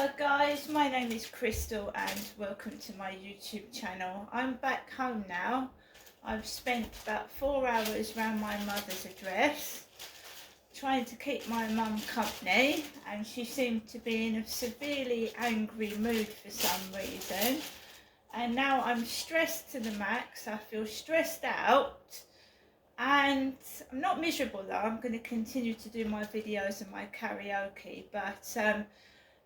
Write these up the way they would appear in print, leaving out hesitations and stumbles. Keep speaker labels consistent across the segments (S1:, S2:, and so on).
S1: Hello guys, my name is Crystal and welcome to my YouTube channel. I'm back home now. I've spent about 4 hours around my mother's address trying to keep my mum company, and she seemed to be in a severely angry mood for some reason. And now I'm stressed to the max. I feel stressed out and I'm not miserable though. I'm going to continue to do my videos and my karaoke, but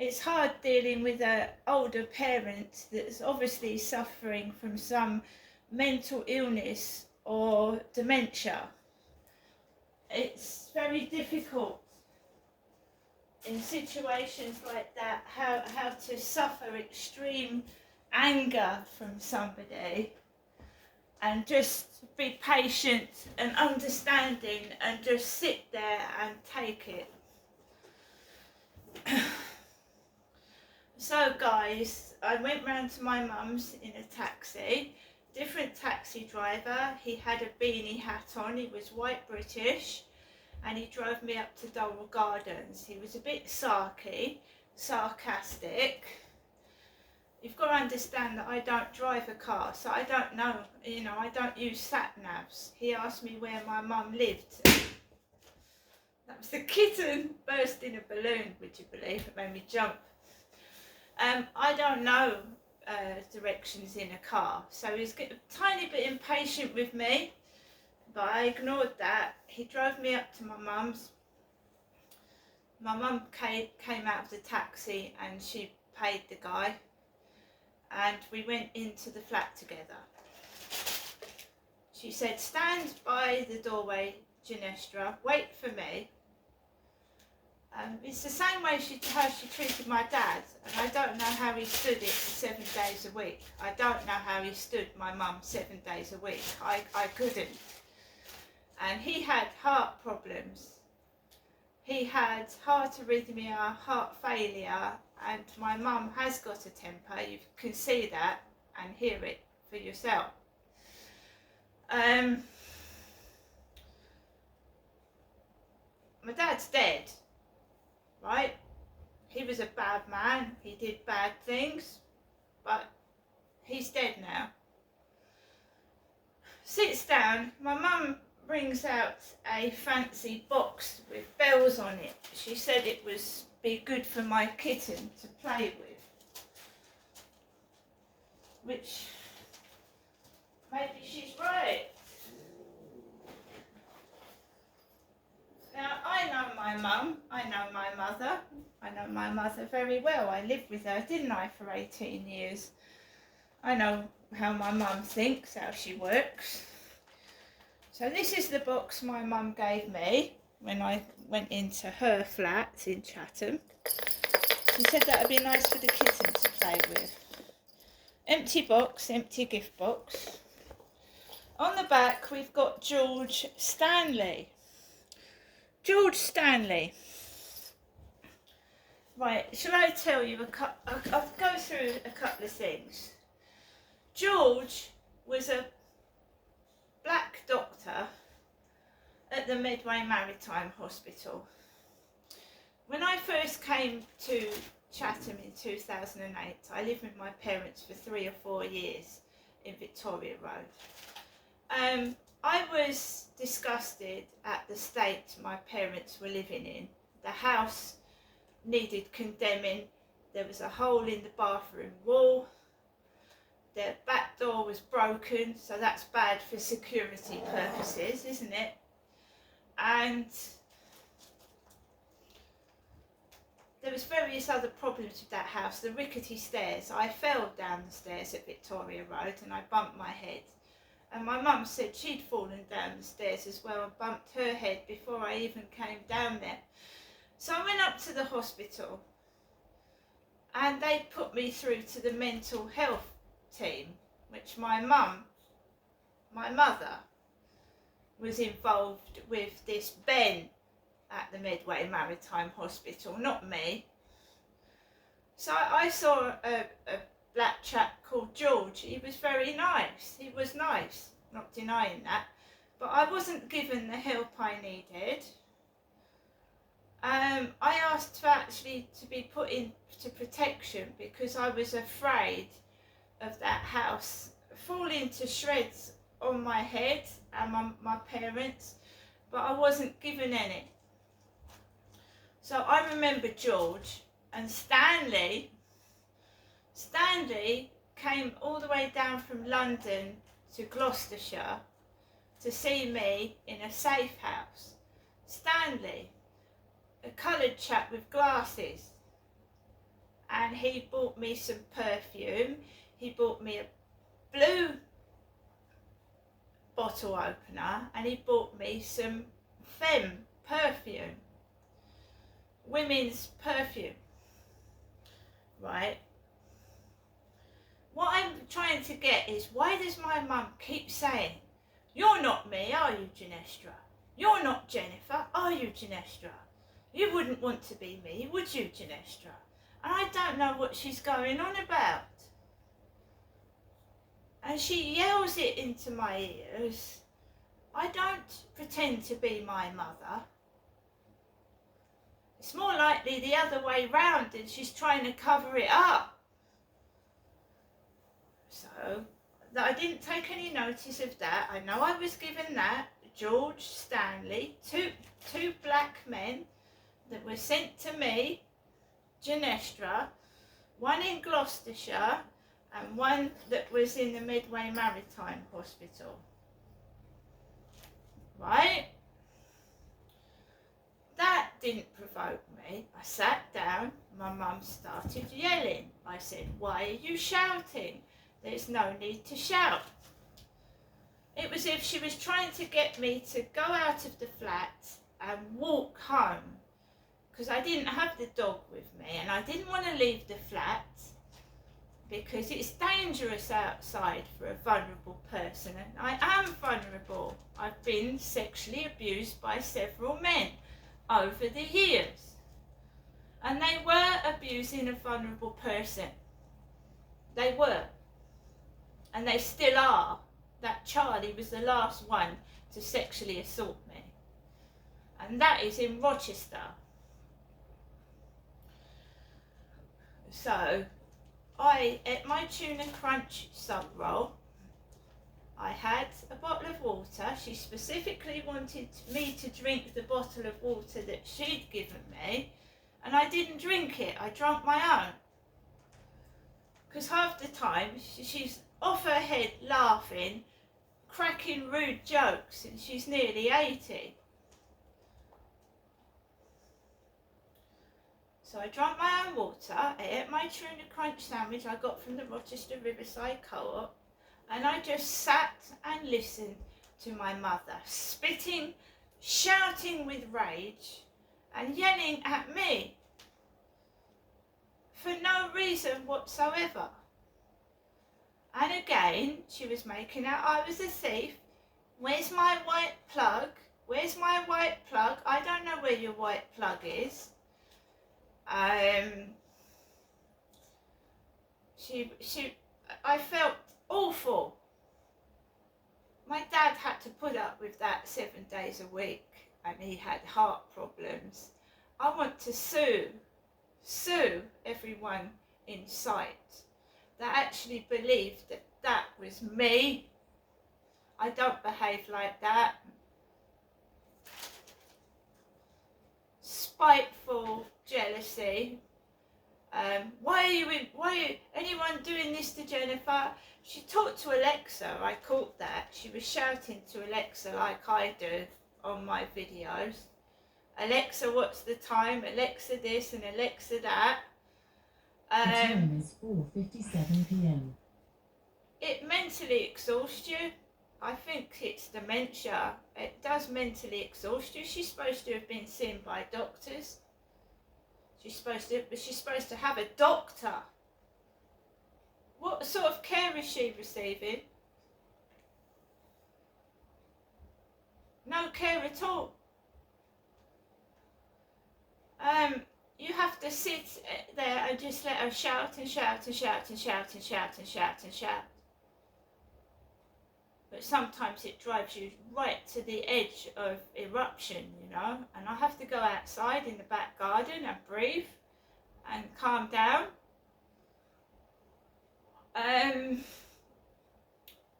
S1: it's hard dealing with an older parent that's obviously suffering from some mental illness or dementia. It's very difficult in situations like that how to suffer extreme anger from somebody and just be patient and understanding and just sit there and take it. So guys, I went round to my mum's in a taxi, different taxi driver. He had a beanie hat on, he was white British, and he drove me up to Durrell Gardens. He was a bit sarcastic. You've got to understand that I don't drive a car, so I don't know, I don't use sat-navs. He asked me where my mum lived. That was the kitten bursting a balloon, would you believe? It made me jump. I don't know directions in a car, so he was a tiny bit impatient with me, but I ignored that. He drove me up to my mum's. My mum came out of the taxi and she paid the guy, and we went into the flat together. She said, "Stand by the doorway, Ginestra, wait for me." It's the same way how she treated my dad, and I don't know how he stood it for 7 days a week. I don't know how he stood my mum 7 days a week. I couldn't. And he had heart problems. He had heart arrhythmia, heart failure, and my mum has got a temper. You can see that and hear it for yourself. My dad's dead. Right? He was a bad man, he did bad things, but he's dead now. Sits down, my mum brings out a fancy box with bells on it. She said it was be good for my kitten to play with, which maybe she's right. Now, I know my mum, I know my mother. I know my mother very well. I lived with her, didn't I, for 18 years. I know how my mum thinks, how she works. So this is the box my mum gave me when I went into her flat in Chatham. She said that would be nice for the kitten to play with. Empty box, empty gift box. On the back we've got George Stanley. George Stanley. Right, shall I tell you I'll go through a couple of things. George was a black doctor at the Medway Maritime Hospital. When I first came to Chatham in 2008, I lived with my parents for 3 or 4 years in Victoria Road. I was disgusted at the state my parents were living in. The house needed condemning. There was a hole in the bathroom wall. The back door was broken, so that's bad for security purposes, isn't it? And there was various other problems with that house. The rickety stairs. I fell down the stairs at Victoria Road and I bumped my head. And my mum said she'd fallen down the stairs as well and bumped her head before I even came down there. So I went up to the hospital and they put me through to the mental health team, which my mother, was involved with this Ben at the Medway Maritime Hospital, not me. So I saw a black chap called George. He was very nice. He was nice, not denying that. But I wasn't given the help I needed. I asked for actually to be put into protection because I was afraid of that house falling to shreds on my head and my parents, but I wasn't given any. So I remember George and Stanley. Stanley came all the way down from London to Gloucestershire to see me in a safe house. Stanley, a coloured chap with glasses, and he bought me some perfume. He bought me a blue bottle opener, and he bought me some Femme perfume, women's perfume, right? What I'm trying to get is, why does my mum keep saying, "You're not me, are you, Ginestra? You're not Jennifer, are you, Ginestra? You wouldn't want to be me, would you, Ginestra?" And I don't know what she's going on about. And she yells it into my ears. I don't pretend to be my mother. It's more likely the other way round, and she's trying to cover it up. So, that I didn't take any notice of that. I know I was given that. George, Stanley, two black men that were sent to me, Ginestra, one in Gloucestershire and one that was in the Medway Maritime Hospital. Right? That didn't provoke me. I sat down, my mum started yelling. I said, "Why are you shouting? There's no need to shout." It was as if she was trying to get me to go out of the flat and walk home, because I didn't have the dog with me and I didn't want to leave the flat because it's dangerous outside for a vulnerable person, and I am vulnerable. I've been sexually abused by several men over the years, and they were abusing a vulnerable person. They were. And they still are. That Charlie was the last one to sexually assault me. And that is in Rochester. So, I ate my tuna crunch sub roll. I had a bottle of water. She specifically wanted me to drink the bottle of water that she'd given me, and I didn't drink it. I drank my own. Because half the time she's off her head laughing, cracking rude jokes, and she's nearly 80. So I drank my own water, I ate my tuna crunch sandwich I got from the Rochester Riverside Co-op, and I just sat and listened to my mother, spitting, shouting with rage, and yelling at me for no reason whatsoever. And again, she was making out I was a thief. "Where's my white plug? Where's my white plug? I don't know where your white plug is." I felt awful. My dad had to put up with that 7 days a week, and he had heart problems. I want to sue everyone in sight that actually believed that that was me. I don't behave like that. Spiteful jealousy. Why are anyone doing this to Jennifer? She talked to Alexa, I caught that. She was shouting to Alexa like I do on my videos. "Alexa, what's the time? Alexa this and Alexa that."
S2: The time is 4:57 p.m.
S1: It mentally exhausts you. I think it's dementia. It does mentally exhaust you. She's supposed to have been seen by doctors. She's supposed to have a doctor. What sort of care is she receiving? No care at all. You have to sit there and just let her shout and shout and shout and shout and shout and shout and shout. But sometimes it drives you right to the edge of eruption, you know, and I have to go outside in the back garden and breathe and calm down.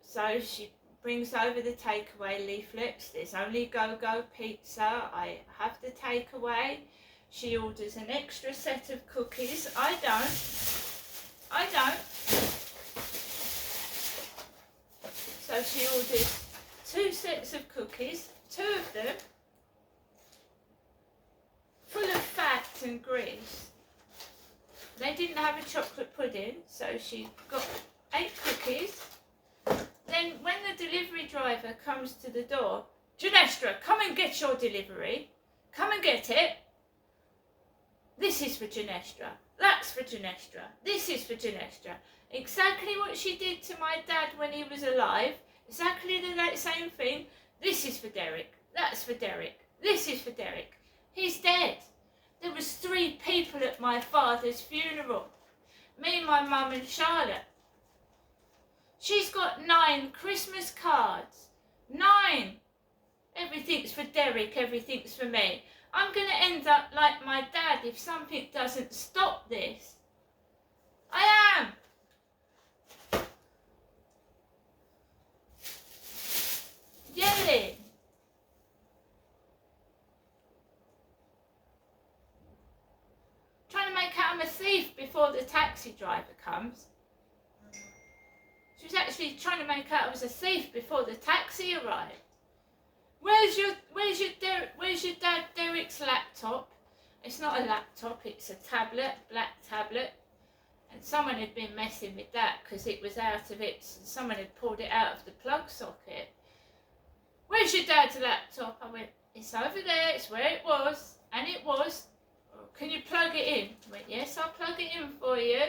S1: So she brings over the takeaway leaflets. There's only Go-Go pizza. I have the takeaway. She orders an extra set of cookies. I don't. So she orders 2 sets of cookies, 2 of them full of fat and grease. They didn't have a chocolate pudding, so she got 8 cookies. Then when the delivery driver comes to the door, Janestra, come and get your delivery. Come and get it. This is for Janestra. That's for Janestra. This is for Janestra. Exactly what she did to my dad when he was alive. Exactly the same thing. This is for Derek. That's for Derek. This is for Derek. He's dead. There was 3 people at my father's funeral. Me, my mum and Charlotte. She's got 9 Christmas cards. 9. Everything's for Derek, everything's for me. I'm going to end up like my dad if something doesn't stop this. I am. Yelling. Trying to make out I'm a thief before the taxi driver comes. She was actually trying to make out I was a thief before the taxi arrived. Where's your dad Derek's laptop? It's not a laptop, it's a tablet, black tablet. And someone had been messing with that because it was out of its, someone had pulled it out of the plug socket. Where's your dad's laptop? I went, it's over there, it's where it was. And it was. Can you plug it in? I went, yes, I'll plug it in for you.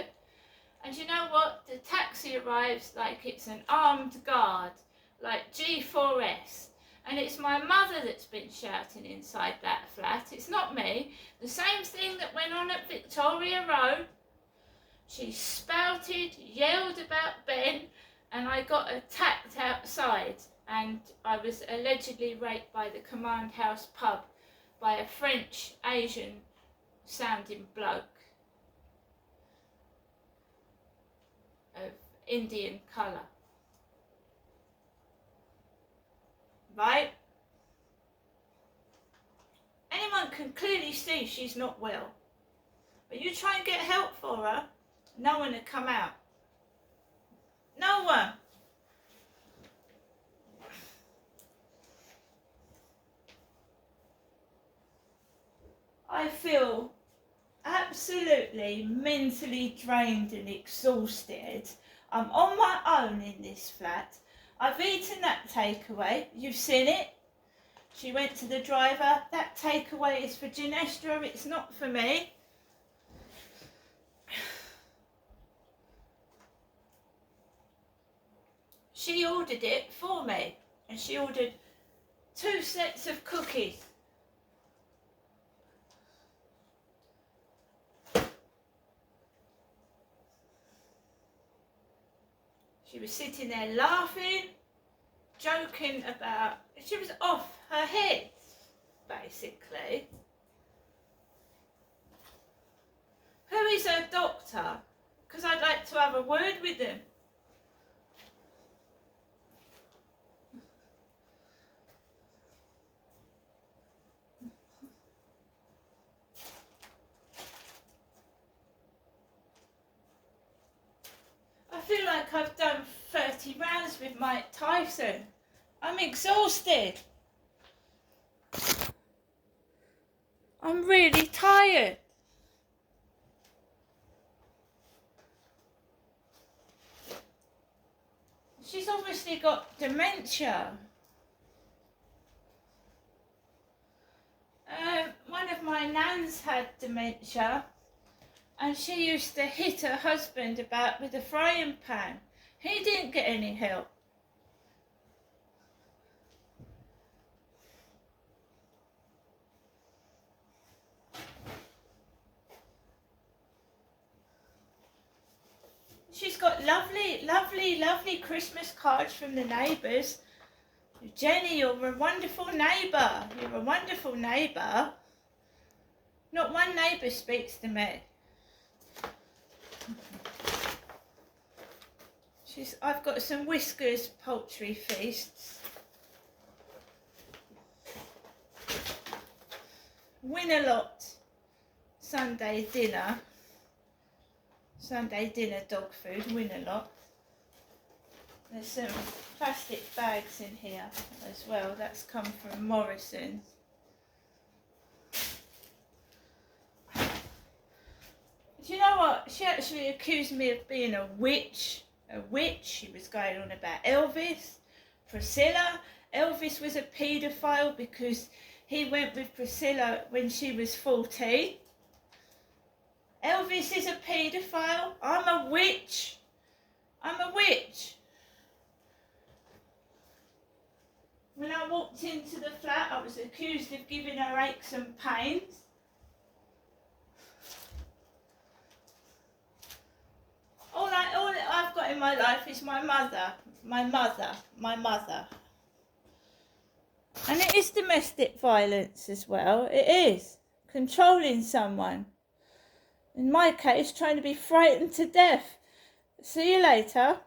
S1: And you know what? The taxi arrives like it's an armed guard, like G4S. And it's my mother that's been shouting inside that flat. It's not me. The same thing that went on at Victoria Road. She spouted, yelled about Ben, and I got attacked outside. And I was allegedly raped by the Command House pub by a French, Asian sounding bloke of Indian colour. Right? Anyone can clearly see she's not well. But you try and get help for her, no one will come out. No one. I feel absolutely mentally drained and exhausted. I'm on my own in this flat. I've eaten that takeaway. You've seen it. She went to the driver. That takeaway is for Janestra. It's not for me. She ordered it for me. And she ordered 2 sets of cookies. She was sitting there laughing, joking about, she was off her head, basically. Who is her doctor? Because I'd like to have a word with him. I feel like I've done 30 rounds with Mike Tyson. I'm exhausted. I'm really tired. She's obviously got dementia. One of my nans had dementia. And she used to hit her husband about with a frying pan. He didn't get any help. She's got lovely, lovely, lovely Christmas cards from the neighbours. Jenny, you're a wonderful neighbour. You're a wonderful neighbour. Not one neighbour speaks to me. I've got some Whiskers poultry feasts. Win-a-lot Sunday dinner dog food, Win-a-lot. There's some plastic bags in here as well, that's come from Morrison's. Do you know what? She actually accused me of being a witch. She was going on about Elvis, Priscilla. Elvis was a paedophile because he went with Priscilla when she was 14. Elvis is a paedophile. I'm a witch. When I walked into the flat, I was accused of giving her aches and pains. All that I've got in my life is my mother. And it is domestic violence as well. It is. Controlling someone. In my case, trying to be frightened to death. See you later.